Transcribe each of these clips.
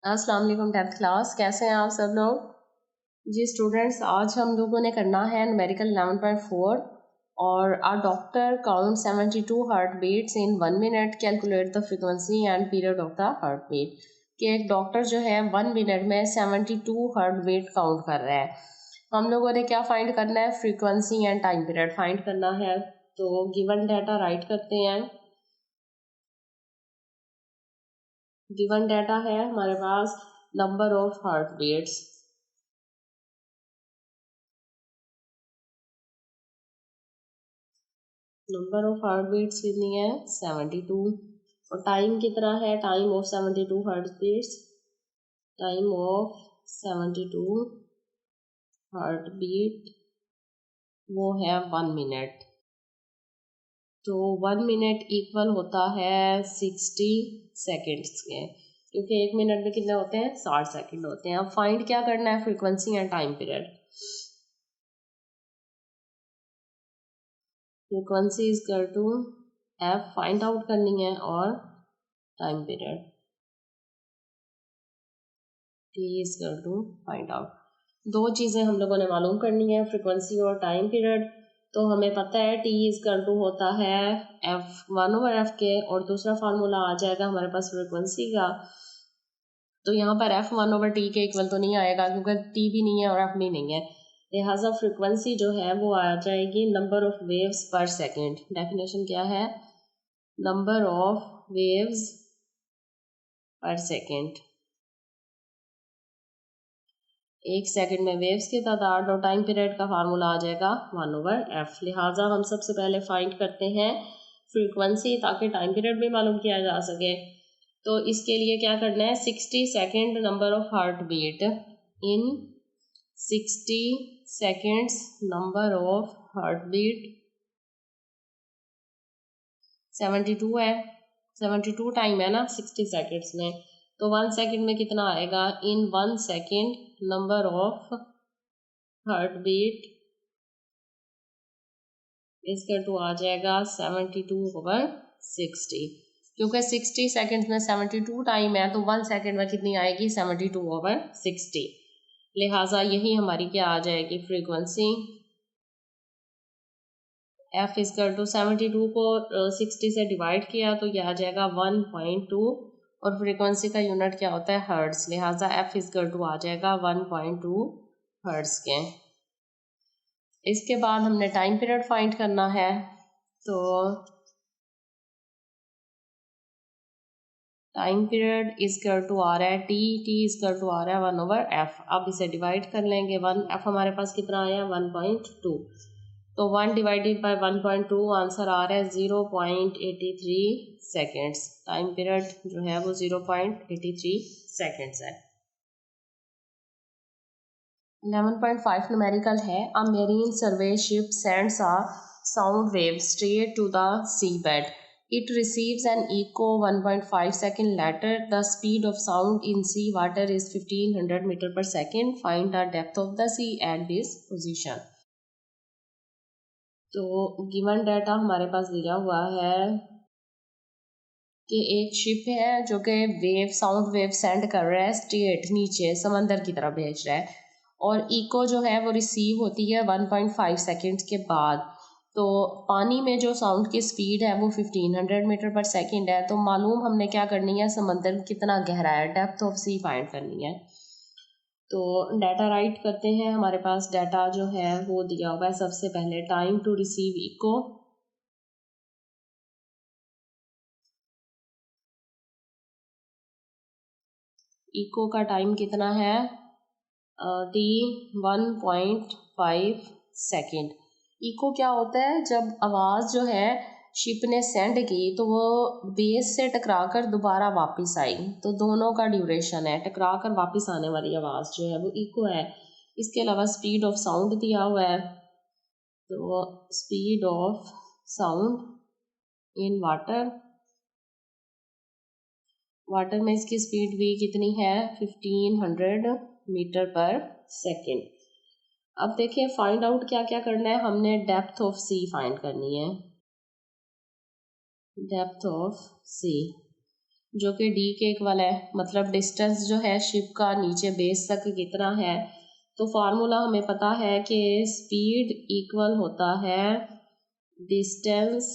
अस्सलाम वालेकुम 10th class, कैसे हैं आप सब लोग। जी स्टूडेंट्स, आज हम लोगों ने करना है न्यूमेरिकल 11.4 और are doctor count 72 heart beats in 1 minute, calculate the frequency and period of the heart beat. कि एक डॉक्टर जो है 1 मिनट में 72 हार्ट बीट काउंट कर रहा है। हम लोगों ने क्या फाइंड करना है, frequency and time period find करना है। तो गिवन डाटा राइट करते हैं। गिवन डाटा है हमारे पास number of heart beats, number of heart beats कितनी है 72 और टाइम कितना है, time of 72 heart beats, time of 72 heart beat वो है 1 मिनट। तो 1 मिनट इक्वल होता है 60 सेकेंड्स के, क्योंकि 1 मिनट में कितने होते हैं 60 सेकेंड होते हैं। अब फाइंड क्या करना है, frequency and time period. Frequency is equal to F find out करनी है और time period T is equal to find out. दो चीज़ें हम लोगों ने मालूम करनी है, फ्रीक्वेंसी और टाइम पीरियड। तो हमें पता है टी इज इक्वल टू होता है एफ 1/f के, और दूसरा फार्मूला आ जाएगा हमारे पास फ्रीक्वेंसी का। तो यहाँ पर एफ 1/t के इक्वल तो नहीं आएगा, क्योंकि टी भी नहीं है और एफ भी नहीं है। लिहाजा फ्रीक्वेंसी जो है वो आ जाएगी नंबर ऑफ वेव्स पर सेकेंड। डेफिनेशन क्या है, नंबर ऑफ वेव्स पर सेकेंड। एक सेकंड में वेव्स की तादाद और टाइम पीरियड का फार्मूला आ जाएगा 1/f। लिहाजा हम सबसे पहले फाइंड करते हैं फ्रीक्वेंसी, ताकि टाइम पीरियड भी मालूम किया जा सके। तो इसके लिए क्या करना है, 60 second number of heart beat in 60 seconds number of heart beat 72 है, 72 टाइम है ना 60 सेकेंड्स में। तो 1 सेकेंड में कितना आएगा, in 1 second number of heart beat इसका टू आ जाएगा 72/60, क्योंकि 60 सेकेंड्स में 72 टाइम है, तो 1 सेकेंड में कितनी आएगी 72/60। लिहाजा यही हमारी क्या आ जाएगी फ्रीक्वेंसी। एफ इजकल टू 72 को 60 से डिवाइड किया तो यह आ जाएगा 1.2, और फ्रीक्वेंसी का यूनिट क्या होता है हर्ट्स। लिहाजा एफ इजकल टू आ जाएगा 1.2 हर्ट्स के। इसके बाद हमने टाइम पीरियड फाइंड करना है। तो टाइम पीरियड इज टू आ रहा है टी इज टू आ रहा है 1/f। अब इसे डिवाइड कर लेंगे, 1f हमारे पास कितना आया 1.2, तो 1 डिवाइडेड बाय 1.2 आंसर आ रहा है 0.83 सेकेंड्स। टाइम पीरियड जो है वो 0.83 सेकेंड्स है। 11.5 न्यूमेरिकल है, a marine survey ship sends a sound wave straight to the sea bed. It receives an echo 1.5 second later. The speed of sound in sea water is 1500 meter per second. Find the depth of the sea at this position. तो given data हमारे पास दिया हुआ है कि एक ship है जो कि वेव साउंड वेव सेंड कर रहा है स्ट्रेट नीचे समंदर की तरफ भेज रहा है, और इको जो है वो रिसीव होती है 1.5 सेकेंड्स के बाद। तो पानी में जो साउंड की स्पीड है वो 1500 मीटर पर सेकेंड है। तो मालूम हमने क्या करनी है, समंदर कितना गहरा है, डेप्थ ऑफ सी फाइंड करनी है। तो डाटा राइट करते हैं। हमारे पास डाटा जो है वो दिया हुआ है। सबसे पहले time to receive echo, echo का टाइम कितना है टी 1.5 सेकेंड। इको क्या होता है, जब आवाज़ जो है शिप ने सेंड की तो वो बेस से टकरा कर दोबारा वापस आई, तो दोनों का ड्यूरेशन है, टकरा कर वापस आने वाली आवाज़ जो है वो इको है। इसके अलावा स्पीड ऑफ साउंड दिया हुआ है, तो speed of sound in water, water में इसकी स्पीड भी कितनी है 1500 मीटर पर सेकेंड। अब देखिए फाइंड आउट क्या क्या करना है, हमने डेप्थ ऑफ सी फाइंड करनी है। डेप्थ ऑफ सी, जो कि डी के इक्वल है, मतलब डिस्टेंस जो है शिप का नीचे बेस तक कितना है। तो फार्मूला हमें पता है कि स्पीड इक्वल होता है डिस्टेंस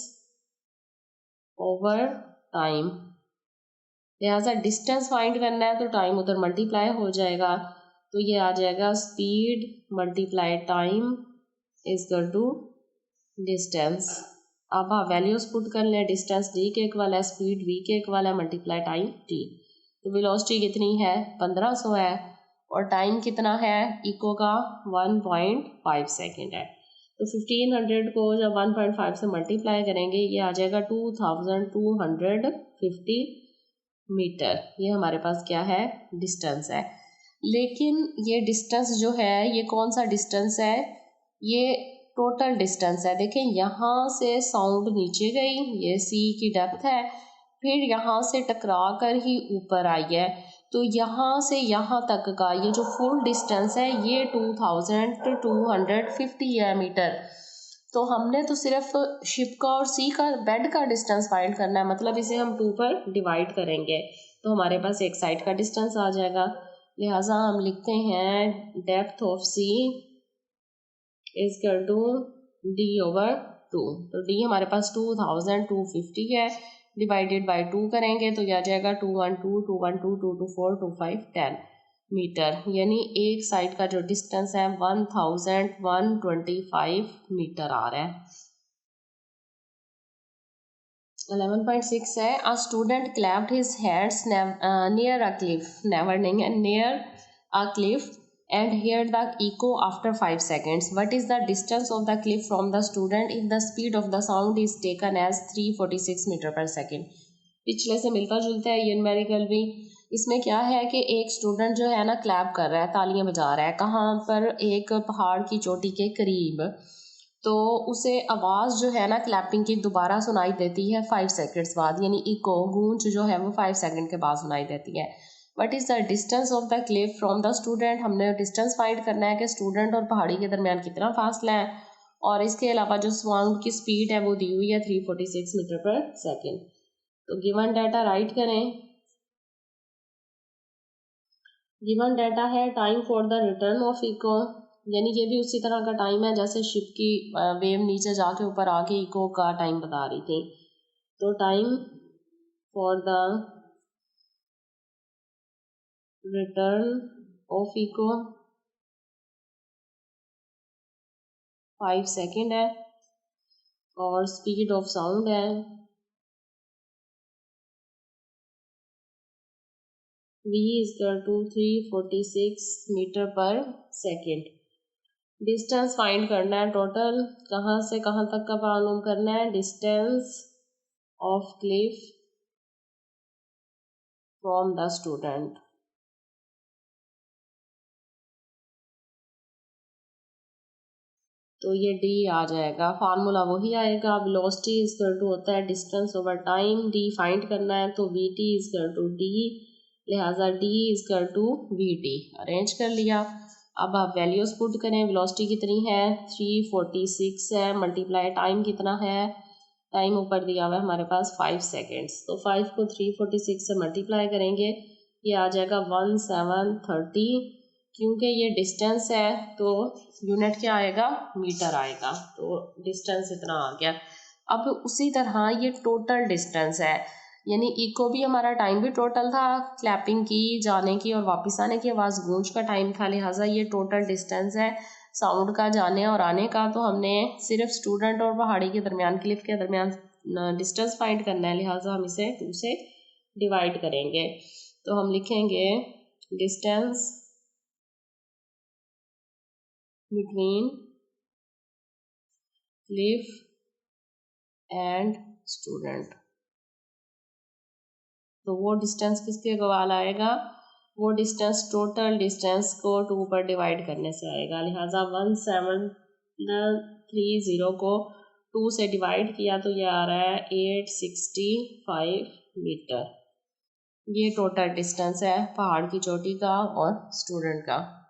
ओवर टाइम। लिहाजा डिस्टेंस फाइंड करना है तो टाइम उधर मल्टीप्लाई हो जाएगा, तो ये आ जाएगा speed multiply time is equal to distance. अब आप वैल्यूज पुट कर लें, डिस्टेंस डी के इक्वल है, स्पीड वी के इक्वल है, मल्टीप्लाई टाइम टी। तो वेलोसिटी कितनी है 1500 है, और टाइम कितना है इको का 1.5 सेकेंड है। तो 1500 को जब 1.5 से मल्टीप्लाई करेंगे ये आ जाएगा 2250 मीटर। ये हमारे पास क्या है डिस्टेंस है। लेकिन ये डिस्टेंस जो है ये कौन सा डिस्टेंस है, ये टोटल डिस्टेंस है। देखें यहाँ से साउंड नीचे गई, ये सी की डेप्थ है, फिर यहाँ से टकरा कर ही ऊपर आई है, तो यहाँ से यहाँ तक का ये जो फुल डिस्टेंस है ये 2250 है मीटर। तो हमने तो सिर्फ शिप का और सी का बेड का डिस्टेंस फाइंड करना है, मतलब इसे हम 2 पर डिवाइड करेंगे तो हमारे पास एक साइड का डिस्टेंस आ जाएगा। लिहाजा हम लिखते हैं depth of sea is equal to D over 2। तो डी हमारे पास 2250 है, डिवाइडेड बाय 2 करेंगे तो यह आ जाएगा 212 212 224 25 10 मीटर, यानी एक साइड का जो डिस्टेंस है 1125 मीटर आ रहा है। 11.6 है a student clapped his hands near a cliff, never नहीं है, near a cliff and heard the echo after 5 seconds. What is the distance of the cliff from the student if the speed of the sound is taken as 346 metre पर second. पिछले से मिलता जुलता है ये numerical भी। इसमें क्या है कि एक स्टूडेंट जो है ना क्लैप कर रहा है, तालियां बजा रहा है, कहाँ पर एक पहाड़ की चोटी के करीब, तो उसे आवाज़ जो है ना क्लैपिंग की दोबारा सुनाई देती है 5 सेकेंड्स बाद, यानी इको गूंज जो है वो 5 सेकेंड के बाद सुनाई देती है। What is the distance of the Cliff from the student, हमने डिस्टेंस फाइंड करना है कि स्टूडेंट और पहाड़ी के दरमियान कितना फासला है, और इसके अलावा जो साउंड की स्पीड है वो दी हुई है 346 मीटर पर सेकेंड। तो गिवन डाटा राइट करें। गिवन डाटा है time for the return of echo, यानी ये भी उसी तरह का टाइम है जैसे शिप की वेव नीचे जाके ऊपर आके इको का टाइम बता रही थी। तो time for the return of echo 5 second है, और स्पीड ऑफ साउंड है v is equal to 346 metre पर सेकेंड। डिस्टेंस फाइंड करना है टोटल, कहाँ से कहाँ तक का मालूम करना है, distance of Cliff from the student. तो ये डी आ जाएगा, फार्मूला वही आएगा। वेलोसिटी इज इक्वल टू होता है distance over time, D find करना है तो V T is equal to D, लिहाजा D is equal to V T arrange कर लिया। अब आप वैल्यूज पुट करें, वेलोसिटी कितनी है 346 है, मल्टीप्लाई टाइम कितना है, टाइम ऊपर दिया हुआ है हमारे पास 5 सेकेंड्स, तो 5 को 346 से मल्टीप्लाई करेंगे ये आ जाएगा 1730। क्योंकि ये डिस्टेंस है तो यूनिट क्या आएगा मीटर आएगा, तो डिस्टेंस इतना आ गया। अब उसी तरह ये टोटल डिस्टेंस है, यानी इको भी हमारा टाइम भी टोटल था, क्लैपिंग की जाने की और वापस आने की आवाज़ गूंज का टाइम था, लिहाजा ये टोटल डिस्टेंस है साउंड का जाने और आने का। तो हमने सिर्फ स्टूडेंट और पहाड़ी के दरमियान क्लिफ के दरमियान डिस्टेंस फाइंड करना है, लिहाजा हम इसे 2 से डिवाइड करेंगे। तो हम लिखेंगे distance between Cliff and student. तो वो डिस्टेंस किसके इक्वल आएगा, वो डिस्टेंस टोटल डिस्टेंस को 2 पर डिवाइड करने से आएगा, लिहाजा 1730 को 2 से डिवाइड किया तो ये आ रहा है 865 मीटर। ये टोटल डिस्टेंस है पहाड़ की चोटी का और स्टूडेंट का।